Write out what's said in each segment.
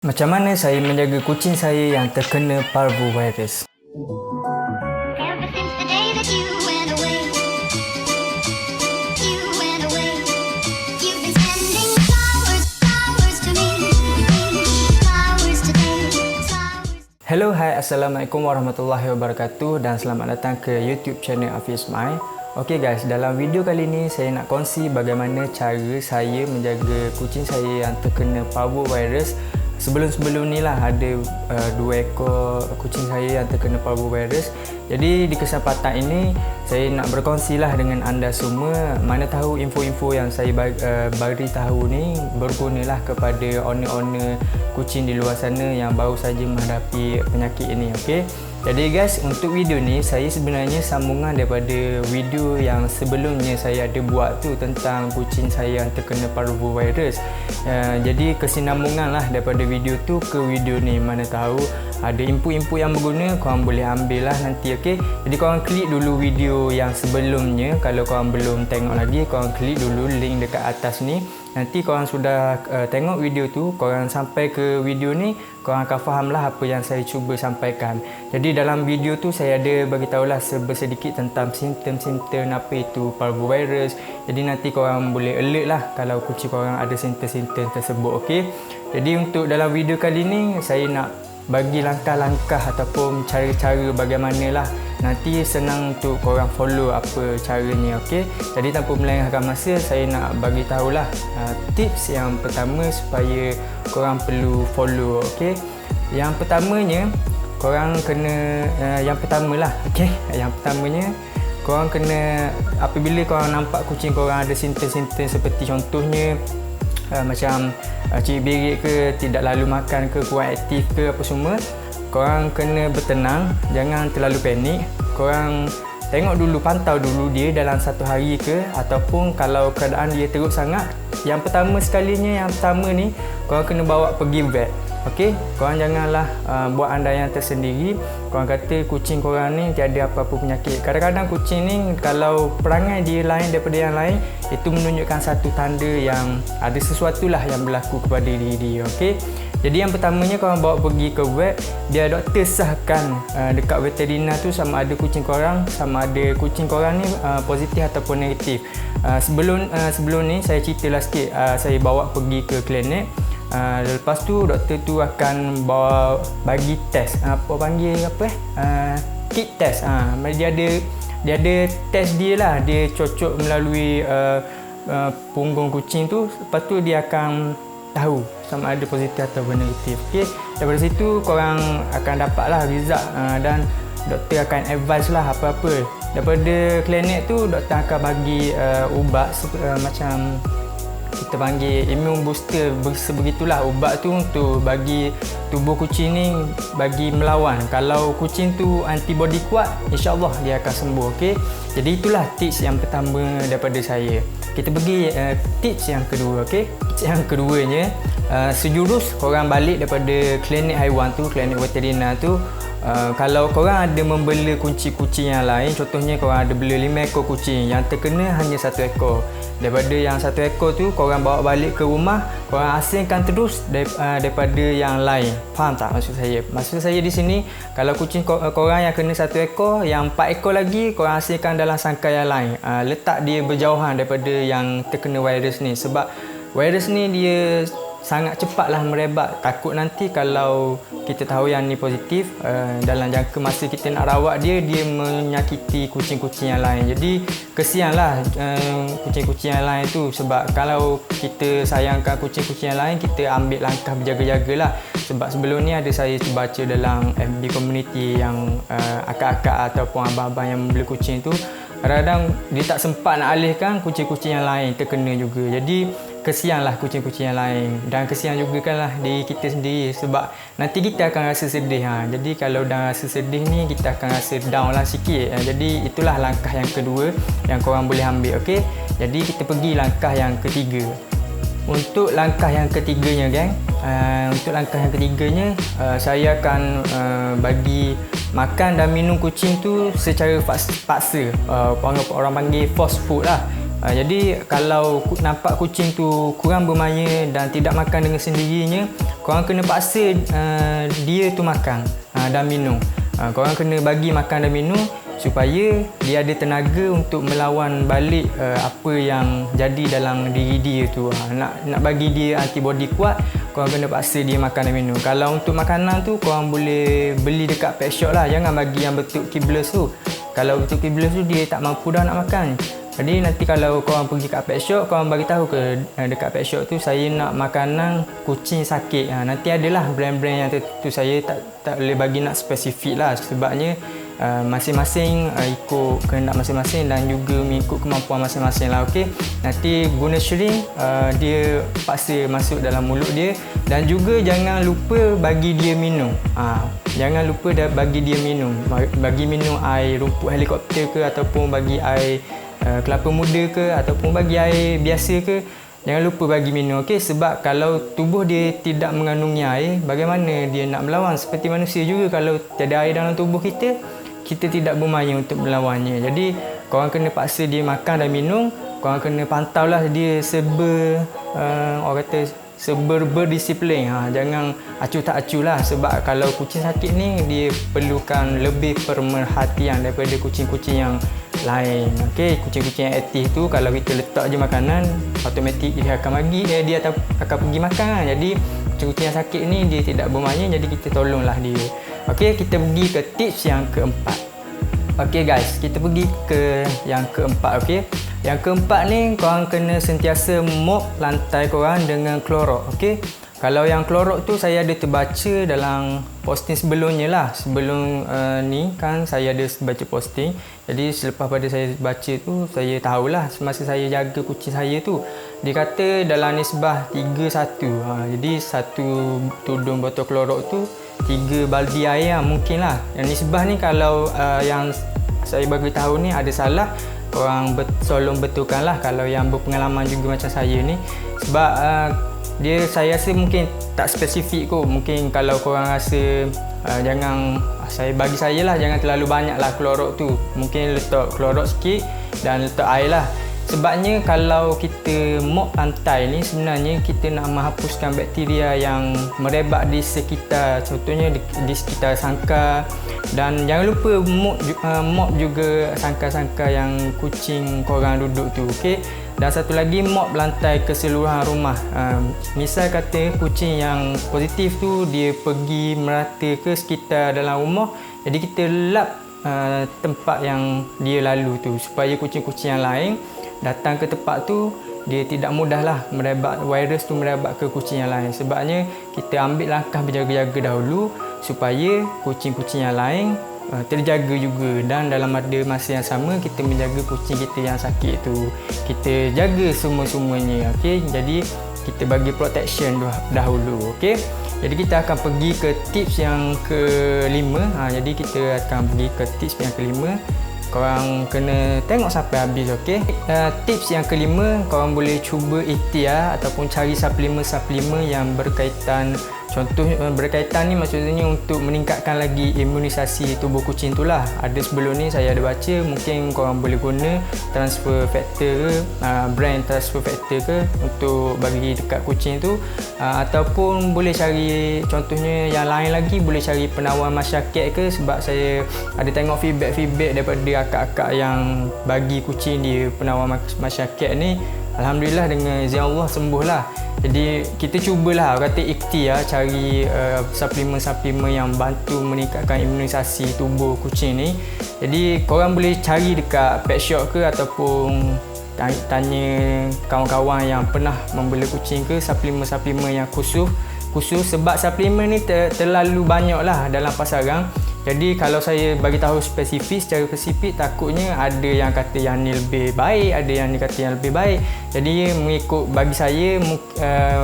Macam mana saya menjaga kucing saya yang terkena parvovirus? Ever since the day that you went away, you've been sending flowers to me, flowers today, flowers. Hello, hai, Assalamualaikum warahmatullahi wabarakatuh dan selamat datang ke YouTube channel Hafiz Mai. Okey guys, dalam video kali ini saya nak kongsi bagaimana cara saya menjaga kucing saya yang terkena parvovirus. Sebelum-sebelum ni lah ada 2 ekor kucing saya yang terkena parvovirus. Jadi di kesempatan ini saya nak berkongsi lah dengan anda semua. Mana tahu info-info yang saya bagi tahu ni bergunalah kepada owner-owner kucing di luar sana yang baru saja menghadapi penyakit ini. Okey. Jadi guys, untuk video ni saya sebenarnya sambungan daripada video yang sebelumnya saya ada buat tu tentang kucing saya yang terkena parvovirus. Jadi kesinambungan lah daripada video tu ke video ni. Mana tahu ada info-info yang berguna, korang boleh ambil lah nanti. Okay? Jadi korang klik dulu video yang sebelumnya. Kalau korang belum tengok lagi, korang klik dulu link dekat atas ni. Nanti korang sudah tengok video tu, korang sampai ke video ni, korang akan faham lah apa yang saya cuba sampaikan. Jadi dalam video tu saya ada bagi tahulah sedikit tentang simptom-simptom apa itu parvovirus. Jadi nanti korang boleh alert lah kalau kucing korang ada simptom-simptom tersebut. Okay? Jadi untuk dalam video kali ni saya nak bagi langkah-langkah ataupun cara-cara bagaimanalah. Nanti senang untuk korang follow apa caranya. Okey. Jadi tanpa melengahkan masa, saya nak bagi tahulah tips yang pertama supaya korang perlu follow. Okey. Yang pertamanya korang kena yang pertamalah. Okey. Yang pertamanya korang kena, apabila korang nampak kucing korang ada simptom-simptom seperti contohnya macam ciri berik ke, tidak lalu makan ke, kurang aktif ke apa semua, korang kena bertenang, jangan terlalu panik. Korang tengok dulu, pantau dulu dia dalam satu hari ke, ataupun kalau keadaan dia teruk sangat, yang pertama sekalinya, yang pertama ni korang kena bawa pergi vet. Okey, korang janganlah buat andaian tersendiri. Korang kata kucing korang ni tiada apa-apa penyakit. Kadang-kadang kucing ni kalau perangai dia lain daripada yang lain, itu menunjukkan satu tanda yang ada sesuatu lah yang berlaku kepada diri dia. Okey. Jadi yang pertamanya korang bawa pergi ke vet, biar doktor sahkan dekat veterina tu sama ada kucing korang ni positif ataupun negatif. Sebelum ni saya ceritalah sikit, saya bawa pergi ke klinik. Lepas tu doktor tu akan bawa bagi test, kit test. Dia ada test dia lah, dia cocok melalui punggung kucing tu. Lepas tu dia akan tahu sama ada positif atau negatif. Okay? Daripada situ korang akan dapatlah result dan doktor akan advise lah apa-apa. Daripada klinik tu doktor akan bagi ubat macam kita panggil immune booster, sebegitulah. Ubat tu untuk bagi tubuh kucing ni bagi melawan. Kalau kucing tu antibody kuat, insya-Allah dia akan sembuh. Okey. Jadi itulah tips yang pertama daripada saya. Kita pergi tips yang kedua. Okey. Tips yang keduanya, sejurus korang balik daripada klinik haiwan tu, klinik veterina tu. Kalau korang ada membela kucing-kucing yang lain, contohnya korang ada bela 5 ekor kucing, yang terkena hanya 1 ekor. Daripada yang 1 ekor tu korang bawa balik ke rumah, korang asingkan terus daripada yang lain. Faham tak maksud saya? Maksud saya di sini, kalau kucing korang yang kena 1 ekor, yang 4 ekor lagi korang asingkan dalam sangkar yang lain. Letak dia berjauhan daripada yang terkena virus ni. Sebab virus ni dia sangat cepatlah merebak. Takut nanti kalau kita tahu yang ni positif, dalam jangka masa kita nak rawat dia menyakiti kucing-kucing yang lain. Jadi kesianlah kucing-kucing yang lain tu. Sebab kalau kita sayangkan kucing-kucing yang lain, kita ambil langkah berjaga-jagalah. Sebab sebelum ni ada saya baca dalam FB community yang akak-akak ataupun abang-abang yang membeli kucing tu, kadang-kadang dia tak sempat nak alihkan, kucing-kucing yang lain terkena juga. Jadi kesianlah kucing-kucing yang lain, dan kesian juga kan lah diri kita sendiri, sebab nanti kita akan rasa sedih. Jadi kalau dah rasa sedih ni, kita akan rasa down lah sikit. Jadi itulah langkah yang kedua yang korang boleh ambil. Okey. Jadi kita pergi langkah yang ketiga. Untuk langkah yang ketiganya geng, saya akan bagi makan dan minum kucing tu secara paksa. Orang panggil force food lah. Jadi kalau nampak kucing tu kurang bermaya dan tidak makan dengan sendirinya, korang kena paksa dia tu makan dan minum. Korang kena bagi makan dan minum supaya dia ada tenaga untuk melawan balik apa yang jadi dalam diri dia tu. Nak bagi dia antibody kuat, korang kena paksa dia makan dan minum. Kalau untuk makanan tu, korang boleh beli dekat pet shop lah. Jangan bagi yang bentuk kibbles tu. Kalau bentuk kibbles tu dia tak mampu dah nak makan. Jadi nanti kalau korang pergi kat pet shop, korang bagi tahu ke dekat pet shop tu, saya nak makanan kucing sakit. Nanti adalah brand-brand yang tertentu. Saya tak boleh bagi nak spesifik lah, sebabnya masing-masing ikut kehendak masing-masing dan juga mengikut kemampuan masing-masing lah. Okey, nanti guna shrink, dia paksa masuk dalam mulut dia, dan juga jangan lupa bagi dia minum. Jangan lupa bagi dia minum. Bagi minum air rumput helikopter ke, ataupun bagi air kelapa muda ke, ataupun bagi air biasa ke, jangan lupa bagi minum. Okey, sebab kalau tubuh dia tidak mengandungi air, bagaimana dia nak melawan? Seperti manusia juga, kalau tiada air dalam tubuh kita tidak bermaya untuk melawannya. Jadi korang kena paksa dia makan dan minum. Korang kena pantaulah dia berdisiplin. Jangan acuh tak acuh lah, sebab kalau kucing sakit ni dia perlukan lebih perhatian daripada kucing-kucing yang lain. Okey, kucing-kucing yang aktif tu, kalau kita letak je makanan, automatik dia akan akan pergi makan. Jadi kucing-kucing yang sakit ni dia tidak bermaya, jadi kita tolonglah dia. Okey, kita pergi ke tips yang keempat. Okey guys, kita pergi ke yang keempat. Okey, yang keempat ni, korang kena sentiasa mop lantai korang dengan Clorox. Okey, kalau yang Clorox tu saya ada terbaca dalam posting sebelumnya lah. Sebelum ni kan saya ada baca posting. Jadi selepas pada saya baca tu, saya tahulah semasa saya jaga kucing saya tu, dia kata dalam nisbah 3:1. Jadi satu tudung botol Clorox tu 3 baldi air lah, mungkin lah. Yang nisbah ni kalau yang saya bagi tahu ni ada salah, korang tolong betulkan lah kalau yang berpengalaman juga macam saya ni. Sebab saya rasa mungkin tak spesifik kot. Mungkin kalau korang rasa bagi saya lah, jangan terlalu banyak lah Clorox tu. Mungkin letak Clorox sikit dan letak air lah. Sebabnya kalau kita mop lantai ni, sebenarnya kita nak menghapuskan bakteria yang merebak di sekitar, contohnya di sekitar sangkar. Dan jangan lupa mop juga sangkar-sangkar yang kucing korang duduk tu. Okey, dan satu lagi, mop lantai keseluruhan rumah. Misal kata kucing yang positif tu dia pergi merata ke sekitar dalam rumah, jadi kita lap tempat yang dia lalu tu, supaya kucing-kucing yang lain datang ke tempat tu, dia tidak mudahlah virus tu merebak ke kucing yang lain. Sebabnya kita ambil langkah berjaga-jaga dahulu supaya kucing-kucing yang lain terjaga juga, dan dalam masa yang sama kita menjaga kucing kita yang sakit tu. Kita jaga semua-semuanya. Okey, jadi kita bagi protection dahulu. Okey, jadi kita akan pergi ke tips yang kelima. Jadi kita akan pergi ke tips yang kelima. Korang kena tengok sampai habis. Okey, tips yang kelima, korang boleh cuba ikhtiar ataupun cari suplemen-suplemen yang berkaitan. Contoh berkaitan ni maksudnya untuk meningkatkan lagi imunisasi tubuh kucing tu lah. Ada sebelum ni saya ada baca, mungkin korang boleh guna transfer factor ke, brand transfer factor ke untuk bagi dekat kucing tu, ataupun boleh cari, contohnya yang lain lagi, boleh cari penawar masyarakat ke. Sebab saya ada tengok feedback daripada akak-akak yang bagi kucing dia penawar masyarakat ni, alhamdulillah dengan izin Allah sembuh lah. Jadi kita cubalah, kata ikhtiar, cari suplemen-suplemen yang bantu meningkatkan imunisasi tubuh kucing ni. Jadi korang boleh cari dekat pet shop ke, ataupun tanya kawan-kawan yang pernah membeli kucing ke, suplemen-suplemen yang khusus. Sebab suplemen ni terlalu banyak lah dalam pasaran. Jadi kalau saya bagi tahu secara spesifik, takutnya ada yang kata yang ni lebih baik, ada yang kata yang lebih baik. Jadi bagi saya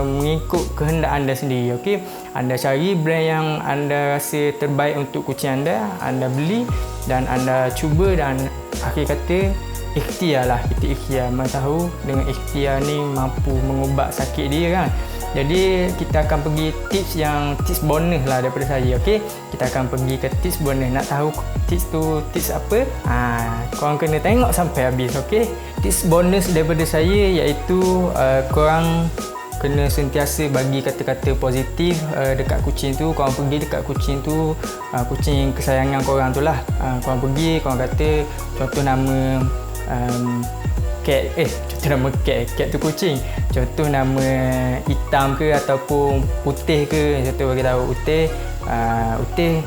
mengikut kehendak anda sendiri. Okey, anda cari brand yang anda rasa terbaik untuk kucing anda beli dan anda cuba, dan akhir kata ikhtiar lah. Kita ikhtiar, mana tahu dengan ikhtiar ni mampu mengubat sakit dia kan. Jadi kita akan pergi tips bonus lah daripada saya. Okey, kita akan pergi ke tips bonus. Nak tahu tips apa? Korang kena tengok sampai habis. Okey, tips bonus daripada saya iaitu korang kena sentiasa bagi kata-kata positif dekat kucing tu. Korang pergi dekat kucing tu, kucing kesayangan korang tu lah. Korang pergi, korang kata contoh nama cat tu kucing. Contoh nama hitam ke ataupun putih ke. Contoh bagi tahu Utih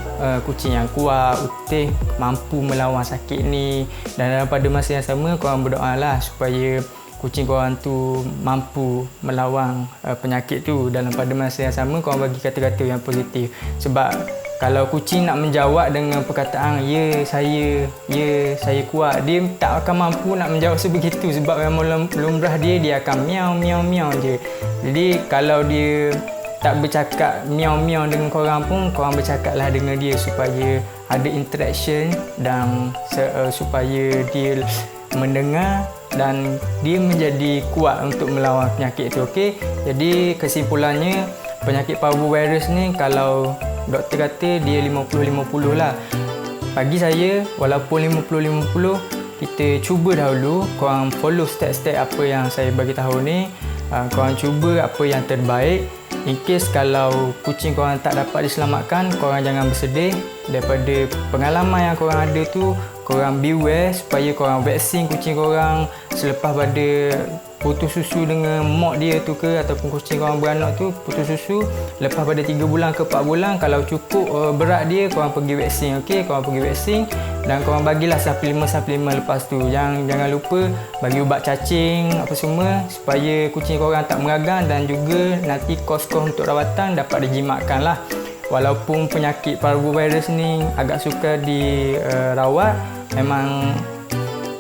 kucing yang kuat, Utih mampu melawan sakit ni. Dan dalam pada masa yang sama korang berdoa lah supaya kucing korang tu mampu melawan penyakit tu. Dalam pada masa yang sama korang bagi kata-kata yang positif. Sebab kalau kucing nak menjawab dengan perkataan ya saya kuat, dia tak akan mampu nak menjawab sebegitu. Sebab memang lumrah dia akan miau je. Jadi kalau dia tak bercakap miau dengan korang pun, korang bercakaplah dengan dia supaya ada interaction dan supaya dia mendengar dan dia menjadi kuat untuk melawan penyakit tu. Okey, jadi kesimpulannya penyakit parvovirus ni kalau doktor kata dia 50-50 lah. Bagi saya walaupun 50-50, kita cuba dahulu. Korang follow step-step apa yang saya bagi tahu ni. Korang cuba apa yang terbaik. In case kalau kucing korang tak dapat diselamatkan, korang jangan bersedih. Daripada pengalaman yang korang ada tu, korang beware supaya korang vaksin kucing korang selepas pada putus susu dengan mak dia tu ke, ataupun kucing korang beranak tu putus susu lepas pada 3 bulan ke 4 bulan. Kalau cukup berat dia, korang pergi vaksin. Okey, korang pergi vaksin dan korang bagilah suplemen lepas tu. Jangan lupa bagi ubat cacing apa semua supaya kucing korang tak meragang, dan juga nanti kos-kos untuk rawatan dapat dijimatkan lah. Walaupun penyakit parvovirus ni agak sukar dirawat, memang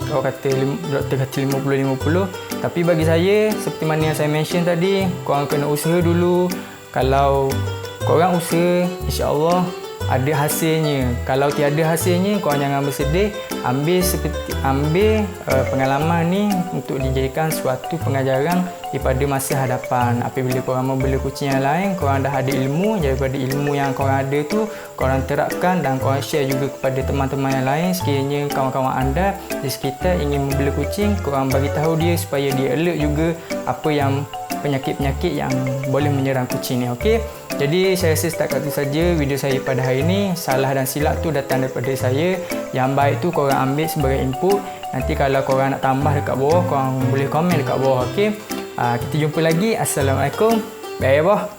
doktor kata 50-50, tapi bagi saya seperti mana yang saya mention tadi, korang kena usaha dulu. Kalau korang usaha, insya-Allah ada hasilnya. Kalau tiada hasilnya, korang jangan bersedih. Ambil pengalaman ni untuk dijadikan suatu pengajaran daripada masa hadapan. Apabila korang membela kucing yang lain, korang dah ada ilmu. Daripada ilmu yang korang ada tu, korang terapkan dan korang share juga kepada teman-teman yang lain. Sekiranya kawan-kawan anda di sekitar ingin membela kucing, korang bagi tahu dia supaya dia alert juga apa yang penyakit-penyakit yang boleh menyerang kucing ni. Okey, jadi saya rasa setakat itu saja video saya pada hari ini. Salah dan silap tu datang daripada saya. Yang baik tu korang ambil sebagai input. Nanti kalau korang nak tambah dekat bawah, korang boleh komen dekat bawah. Okey, kita jumpa lagi. Assalamualaikum. Bye bye.